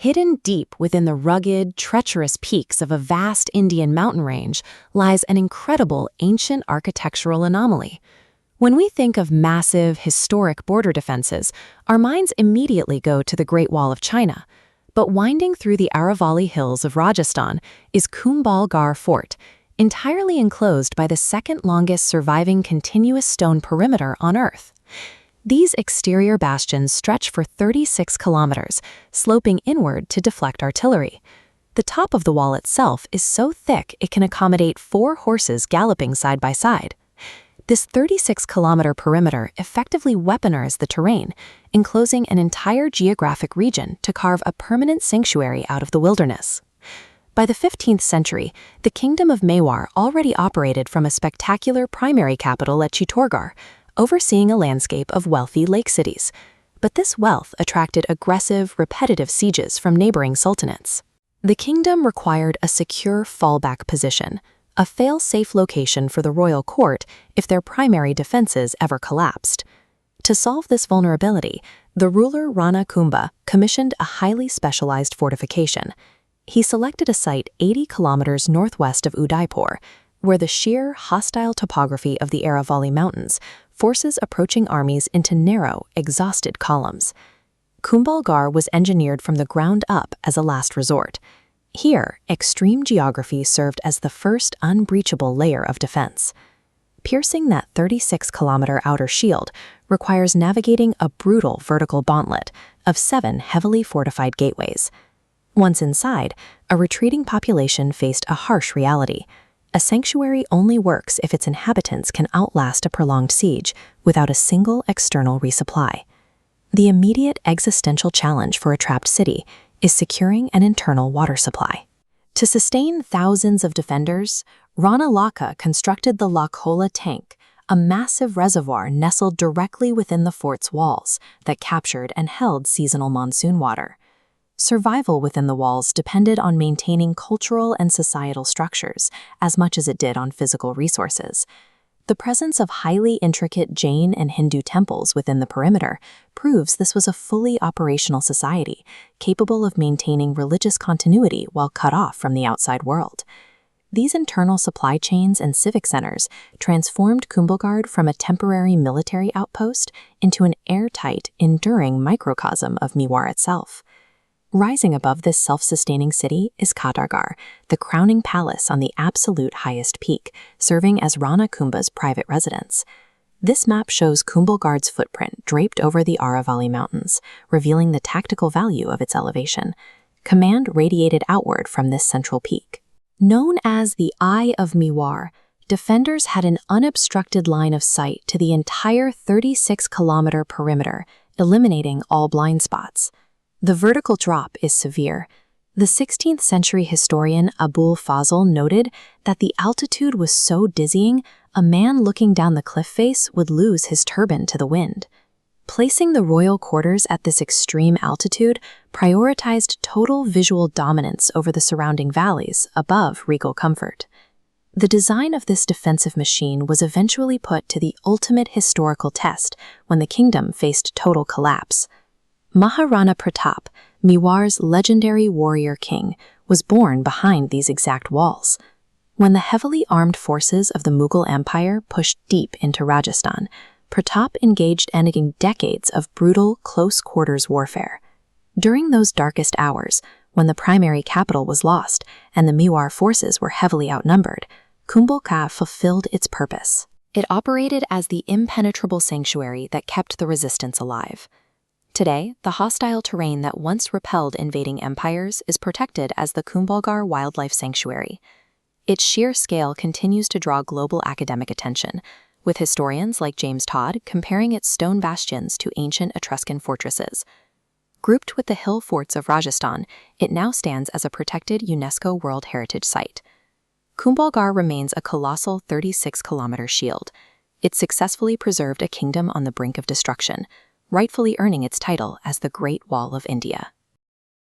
Hidden deep within the rugged, treacherous peaks of a vast Indian mountain range lies an incredible ancient architectural anomaly. When we think of massive, historic border defenses, our minds immediately go to the Great Wall of China. But winding through the Aravalli Hills of Rajasthan is Kumbhalgarh Fort, entirely enclosed by the second-longest surviving continuous stone perimeter on Earth. These exterior bastions stretch for 36 kilometers, sloping inward to deflect artillery. The top of the wall itself is so thick it can accommodate 4 horses galloping side by side. This 36-kilometer perimeter effectively weaponized the terrain, enclosing an entire geographic region to carve a permanent sanctuary out of the wilderness. By the 15th century, the Kingdom of Mewar already operated from a spectacular primary capital at Chittorgarh, overseeing a landscape of wealthy lake cities. But this wealth attracted aggressive, repetitive sieges from neighboring sultanates. The kingdom required a secure fallback position, a fail-safe location for the royal court if their primary defenses ever collapsed. To solve this vulnerability, the ruler Rana Kumbha commissioned a highly specialized fortification. He selected a site 80 kilometers northwest of Udaipur, where the sheer, hostile topography of the Aravalli Mountains forces approaching armies into narrow, exhausted columns. Kumbhalgarh was engineered from the ground up as a last resort. Here, extreme geography served as the first unbreachable layer of defense. Piercing that 36-kilometer outer shield requires navigating a brutal vertical gauntlet of 7 heavily fortified gateways. Once inside, a retreating population faced a harsh reality. A sanctuary only works if its inhabitants can outlast a prolonged siege without a single external resupply. The immediate existential challenge for a trapped city is securing an internal water supply. To sustain thousands of defenders, Rana Kumbha constructed the Lakhola tank, a massive reservoir nestled directly within the fort's walls that captured and held seasonal monsoon water. Survival within the walls depended on maintaining cultural and societal structures as much as it did on physical resources. The presence of highly intricate Jain and Hindu temples within the perimeter proves this was a fully operational society, capable of maintaining religious continuity while cut off from the outside world. These internal supply chains and civic centers transformed Kumbhalgarh from a temporary military outpost into an airtight, enduring microcosm of Mewar itself. Rising above this self-sustaining city is Chittorgarh, the crowning palace on the absolute highest peak, serving as Rana Kumbha's private residence. This map shows Kumbhalgarh's footprint draped over the Aravalli Mountains, revealing the tactical value of its elevation. Command radiated outward from this central peak. Known as the Eye of Mewar, defenders had an unobstructed line of sight to the entire 36-kilometer perimeter, eliminating all blind spots. The vertical drop is severe. The 16th century historian Abul Fazl noted that the altitude was so dizzying, a man looking down the cliff face would lose his turban to the wind. Placing the royal quarters at this extreme altitude prioritized total visual dominance over the surrounding valleys above regal comfort. The design of this defensive machine was eventually put to the ultimate historical test when the kingdom faced total collapse. Maharana Pratap, Mewar's legendary warrior king, was born behind these exact walls. When the heavily armed forces of the Mughal Empire pushed deep into Rajasthan, Pratap engaged ending decades of brutal, close-quarters warfare. During those darkest hours, when the primary capital was lost and the Mewar forces were heavily outnumbered, Kumbhalgarh fulfilled its purpose. It operated as the impenetrable sanctuary that kept the resistance alive. Today, the hostile terrain that once repelled invading empires is protected as the Kumbhalgarh Wildlife Sanctuary. Its sheer scale continues to draw global academic attention, with historians like James Todd comparing its stone bastions to ancient Etruscan fortresses. Grouped with the hill forts of Rajasthan, it now stands as a protected UNESCO World Heritage Site. Kumbhalgarh remains a colossal 36-kilometer shield. It successfully preserved a kingdom on the brink of destruction, rightfully earning its title as the Great Wall of India.